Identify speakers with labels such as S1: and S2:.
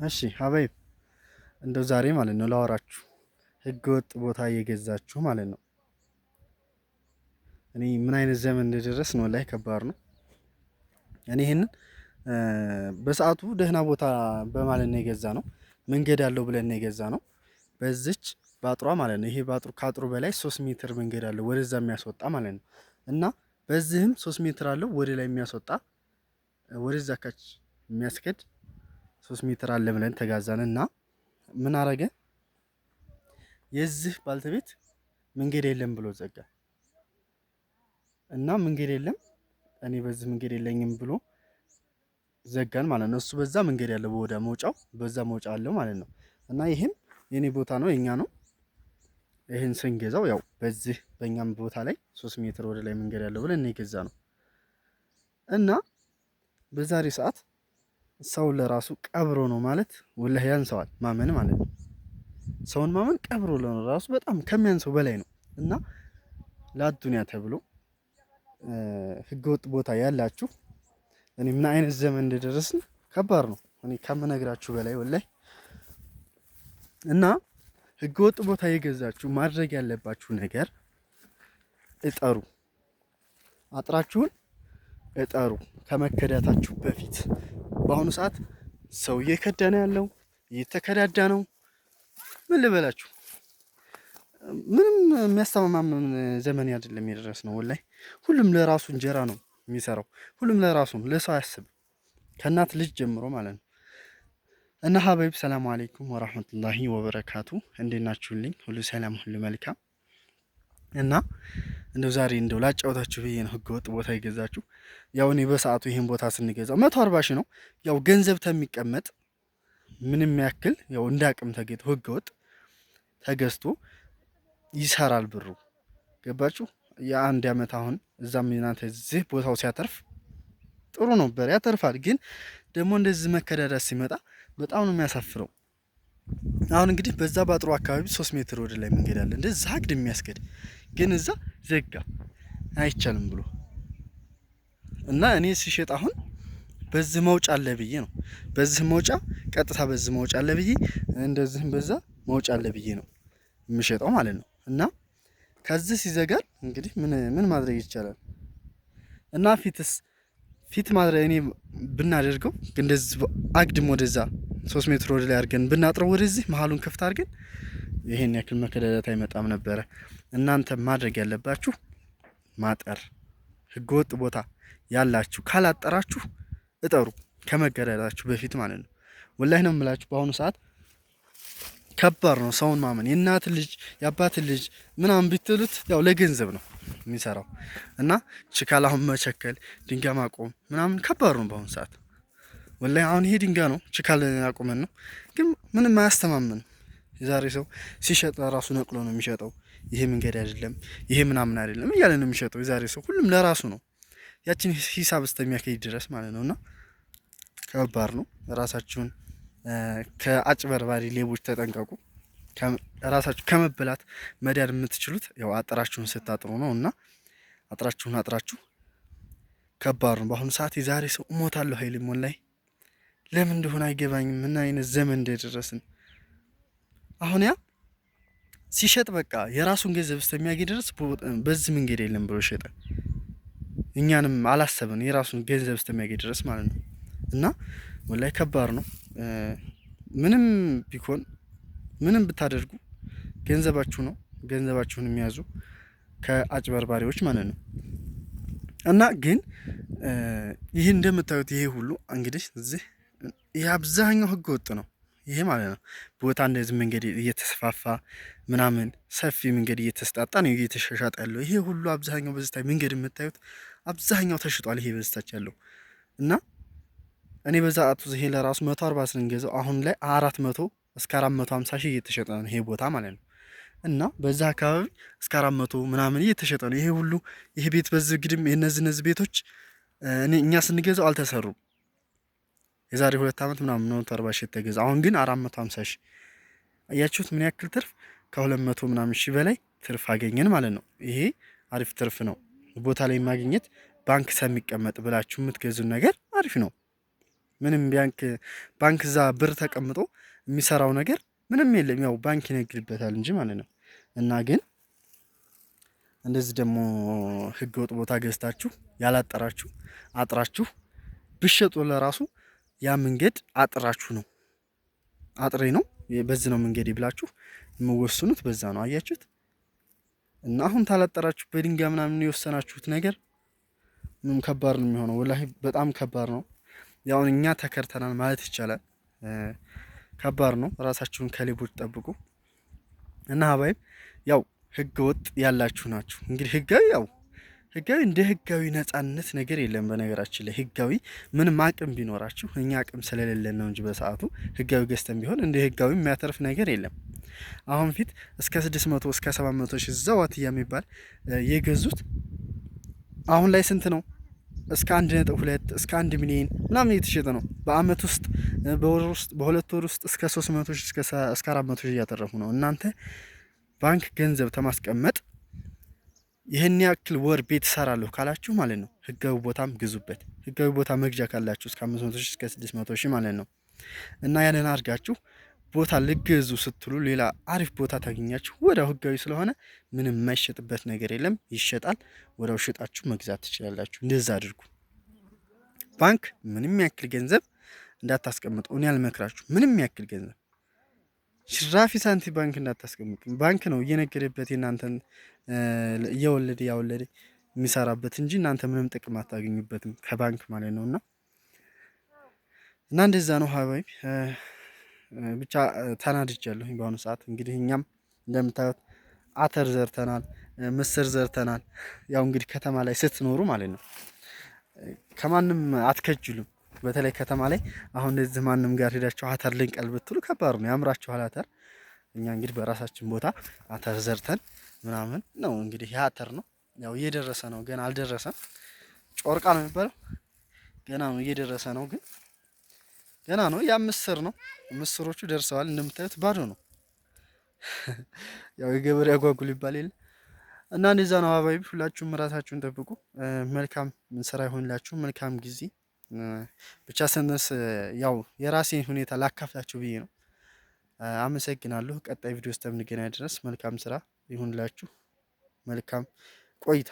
S1: እሺ ሀበይብ እንደው ዛሬ ማለት ነው ላወራችሁ ህገወጥ ቦታ እየገዛችሁ ማለት ነው። እኔ ምን አይነት ዘመን እንደደረስ ነው ላይ ከባድ ነው። እኔ ይሄንን በሰዓቱ ደህና ቦታ በማለት ነው የገዛ ነው። መንገድ አለው ብለን ነው የገዛ ነው። በዚች ባጥሯ ማለት ነው። ይሄ ባጥሩ ካጥሩ በላይ 3 ሜትር መንገድ አለው ወደዛ የሚያስወጣ ማለት ነው። እና በዚህም 3 ሜትር አለው ወደ ላይ የሚያስወጣ ወደዛ ካች የሚያስከድ 3 ሜትር አለ ብለን ተጋዛን እና ምን አረገ? የዚህ ባልተቤት መንገድ የለም ብሎ ዘጋ እና መንገድ የለም እኔ በዚህ መንገድ የለኝም ብሎ ዘጋን ማለት ነው። እሱ በዛ መንገድ ያለው ወደ መውጫው በዛ መውጫ አለው ማለት ነው። እና ይሄም የኔ ቦታ ነው የኛ ነው። ይሄን ስንገዛው ያው በዚህ በእኛም ቦታ ላይ 3 ሜትር ወደ ላይ መንገድ ያለው ብለን የገዛ ነው። እና በዛሬ ሰዓት ሰው ለራሱ ቀብሮ ነው ማለት ወላሂ ያንሰዋል ማመን ማለት ነው። ሰውን ማመን ቀብሮ ለራሱ በጣም ከሚያንሰው በላይ ነው። እና ለአዱንያ ተብሎ ህገወጥ ቦታ ያላችሁ እኔ ምን አይነት ዘመን እንደደረስን ከባድ ነው። እኔ ከምነግራችሁ በላይ ወላሂ። እና ህገወጥ ቦታ የገዛችሁ ማድረግ ያለባችሁ ነገር እጠሩ፣ አጥራችሁን እጠሩ ከመከዳታችሁ በፊት። በአሁኑ ሰዓት ሰው እየከዳነ ያለው እየተከዳዳ ነው። ምን ልበላችሁ፣ ምንም የሚያስተማማን ዘመን አይደለም የደረስ ነው ወላሂ። ሁሉም ለራሱ እንጀራ ነው የሚሰራው። ሁሉም ለራሱ ነው፣ ለሰው አያስብም። ከእናት ልጅ ጀምሮ ማለት ነው። እና ሀበይብ ሰላም አለይኩም ወራህመቱላሂ ወበረካቱ። እንዴት ናችሁልኝ? ሁሉ ሰላም፣ ሁሉ መልካም። እና እንደው ዛሬ እንደው ላጫውታችሁ ብዬ ነው ህገወጥ ቦታ የገዛችሁ። ያው እኔ በሰዓቱ ይሄን ቦታ ስንገዛው 140 ሺህ ነው። ያው ገንዘብ ተሚቀመጥ ምንም ያክል ያው እንደ አቅም ተገኝቶ ህገወጥ ተገዝቶ ይሰራል ብሩ። ገባችሁ? የአንድ አመት አሁን እዛም እናንተ እዚህ ቦታው ሲያተርፍ ጥሩ ነበር፣ ያተርፋል። ግን ደግሞ እንደዚህ መከዳዳት ሲመጣ በጣም ነው የሚያሳፍረው። አሁን እንግዲህ በዛ ባጥሩ አካባቢ 3 ሜትር ወደ ላይ መንገድ አለ እንደዛ አግድ የሚያስገድ ግን እዛ ዘጋ አይቻልም ብሎ እና እኔ ሲሸጥ አሁን በዚህ መውጫ አለ ብዬ ነው። በዚህ መውጫ ቀጥታ በዚህ መውጫ አለ ብዬ እንደዚህም በዛ መውጫ አለ ብዬ ነው የምሸጠው ማለት ነው። እና ከዚህ ሲዘጋል እንግዲህ ምን ማድረግ ይቻላል? እና ፊት ማድረግ እኔ ብናደርገው እንደዚህ አግድም ወደዛ 3 ሜትር ወደ ላይ አድርገን ብናጥረው ወደዚህ መሀሉን ክፍት አድርገን ይሄን ያክል መከዳዳት አይመጣም ነበረ። እናንተ ማድረግ ያለባችሁ ማጠር። ህገወጥ ቦታ ያላችሁ ካላጠራችሁ እጠሩ ከመገዳዳታችሁ በፊት ማለት ነው። ወላሂ ነው የምላችሁ። በአሁኑ ሰዓት ከባድ ነው ሰውን ማመን። የእናት ልጅ የአባት ልጅ ምናምን ቢትሉት ያው ለገንዘብ ነው የሚሰራው። እና ችካል አሁን መቸከል ድንጋይ ማቆም ምናምን ከባድ ነው በአሁኑ ሰዓት ወላሂ። አሁን ይሄ ድንጋይ ነው ችካል አቁመን ነው፣ ግን ምንም አያስተማምንም። የዛሬ ሰው ሲሸጥ ራሱ ነቅሎ ነው የሚሸጠው። ይሄ መንገድ አይደለም ይሄ ምናምን አይደለም እያለ ነው የሚሸጠው የዛሬ ሰው። ሁሉም ለራሱ ነው ያችን ሂሳብ እስከሚያከይድ ድረስ ማለት ነውና ከባድ ነው። ራሳችሁን ከአጭበርባሪ ሌቦች ተጠንቀቁ። ራሳችሁ ከመበላት መዳን የምትችሉት ያው አጥራችሁን ስታጥሩ ነው። እና አጥራችሁ ከባድ ነው በአሁኑ ሰዓት። የዛሬ ሰው እሞታለሁ ኃይልም ወላሂ ለምን እንደሆነ አይገባኝም። ምን አይነት ዘመን እንደደረስን አሁን ያ ሲሸጥ በቃ የራሱን ገንዘብ እስከሚያገኝ ድረስ በዚህ መንገድ የለም ብሎ ሸጠ። እኛንም አላሰብን የራሱን ገንዘብ እስከሚያገኝ ድረስ ማለት ነው። እና ወላሂ ከባድ ነው። ምንም ቢሆን ምንም ብታደርጉ ገንዘባችሁ ነው። ገንዘባችሁን የሚያዙ ከአጭበርባሪዎች ማለት ነው። እና ግን ይህ እንደምታዩት ይሄ ሁሉ እንግዲህ እዚህ ይሄ አብዛኛው ህገ ወጥ ነው ይሄ ማለት ነው። ቦታ እንደዚህ መንገድ እየተስፋፋ ምናምን ሰፊ መንገድ እየተስጣጣ ነው እየተሻሻጠ ያለው። ይሄ ሁሉ አብዛኛው በዝታይ መንገድ የምታዩት አብዛኛው ተሽጧል። ይሄ በዝታች ያለው እና እኔ በዛቱ ይሄ ለራሱ 140 ስንገዛው አሁን ላይ 400 እስከ 450 ሺህ እየተሸጠ ነው ይሄ ቦታ ማለት ነው። እና በዛ አካባቢ እስከ 400 ምናምን እየተሸጠ ነው ይሄ ሁሉ። ይሄ ቤት በዚህ ግድም የነዚህ ቤቶች እኛ ስንገዛው አልተሰሩም። የዛሬ 2 አመት ምናምን ነው 140 ሺህ ተገዛ። አሁን ግን 450 ሺህ። አያችሁት ምን ያክል ትርፍ? ከ200 ምናምን ሺህ በላይ ትርፍ አገኘን ማለት ነው። ይሄ አሪፍ ትርፍ ነው። ቦታ ላይ ማግኘት ባንክ ሰሚቀመጥ ብላችሁ የምትገዙን ነገር አሪፍ ነው። ምንም ባንክ እዛ ብር ተቀምጦ የሚሰራው ነገር ምንም የለም። ያው ባንክ ይነግድበታል እንጂ ማለት ነው። እና ግን እንደዚህ ደግሞ ህገ ወጥ ቦታ ገዝታችሁ ያላጠራችሁ አጥራችሁ ብሸጡ ለራሱ ያ መንገድ አጥራችሁ ነው፣ አጥሬ ነው፣ በዚህ ነው መንገድ ብላችሁ የምወስኑት በዛ ነው። አያችሁት? እና አሁን ታላጠራችሁ በድንጋይ ምናምን የወሰናችሁት ነገር ከባድ ነው የሚሆነው። ወላሂ በጣም ከባድ ነው። ያው እኛ ተከርተናል ማለት ይቻላል። ከባድ ነው። ራሳችሁን ከሌቦች ጠብቁ። እና ሀባይብ ያው ህገ ወጥ ያላችሁ ናችሁ እንግዲህ ህጋዊ እንደ ህጋዊ ነጻነት ነገር የለም። በነገራችን ላይ ህጋዊ ምንም አቅም ቢኖራችሁ እኛ አቅም ስለሌለን ነው እንጂ በሰዓቱ ህጋዊ ገዝተን ቢሆን እንደ ህጋዊ የሚያተርፍ ነገር የለም። አሁን ፊት እስከ 600 እስከ 700 ሺህ ዘዋትያ የሚባል የገዙት አሁን ላይ ስንት ነው? እስከ 1.2 እስከ 1 ሚሊዮን ምናምን እየተሸጠ ነው። በአመት ውስጥ በወር ውስጥ በሁለት ወር ውስጥ እስከ 300 ሺህ እስከ 400 ሺህ እያተረፉ ነው። እናንተ ባንክ ገንዘብ ተማስቀመጥ ይህን ያክል ወር ቤት እሰራለሁ ካላችሁ ማለት ነው ህጋዊ ቦታም ግዙበት። ህጋዊ ቦታ መግዣ ካላችሁ እስከ 500 ሺህ እስከ 600 ሺህ ማለት ነው። እና ያንን አድርጋችሁ ቦታ ልገዙ ስትሉ ሌላ አሪፍ ቦታ ታገኛችሁ። ወዲያው ህጋዊ ስለሆነ ምንም የማይሸጥበት ነገር የለም፣ ይሸጣል። ወዲያው ሽጣችሁ መግዛት ትችላላችሁ። እንደዛ አድርጉ። ባንክ ምንም ያክል ገንዘብ እንዳታስቀምጡ እኔ አልመክራችሁ። ምንም ያክል ገንዘብ ሽራፊ ሳንቲ ባንክ እንዳታስቀምጡ። ባንክ ነው እየነገደበት የእናንተን እየወለደ ያወለደ የሚሰራበት እንጂ እናንተ ምንም ጥቅም አታገኙበትም ከባንክ ማለት ነውና እንደዛ ነው ሀባይ ብቻ ተናድጃለሁ በአሁኑ ሰዓት። እንግዲህ እኛም እንደምታዩት አተር ዘርተናል፣ ምስር ዘርተናል። ያው እንግዲህ ከተማ ላይ ስትኖሩ ማለት ነው ከማንም አትከጅሉም። በተለይ ከተማ ላይ አሁን እንደዚህ ማንም ጋር ሄዳችሁ አተር ልንቀል ብትሉ ከባድ ነው። ያምራችኋል አተር። እኛ እንግዲህ በራሳችን ቦታ አተር ዘርተን ምናምን ነው እንግዲህ ያ አተር ነው። ያው እየደረሰ ነው፣ ገና አልደረሰም። ጮርቃ ነው የሚባለው። ገና ነው እየደረሰ ነው ግን ገና ነው። ያ ምስር ነው። ምስሮቹ ደርሰዋል። እንደምታዩት ባዶ ነው። ያው የገበሬ አጓጉል ይባል የለ እና እንደዛ ነው። አባቢ ሁላችሁም ራሳችሁን ጠብቁ። መልካም ስራ ይሆንላችሁ። መልካም ጊዜ ብቻ ስንስ ያው የራሴን ሁኔታ ላካፍላችሁ ብዬ ነው። አመሰግናለሁ። ቀጣይ ቪዲዮ እስከምንገናኝ ድረስ መልካም ስራ ይሁንላችሁ። መልካም ቆይታ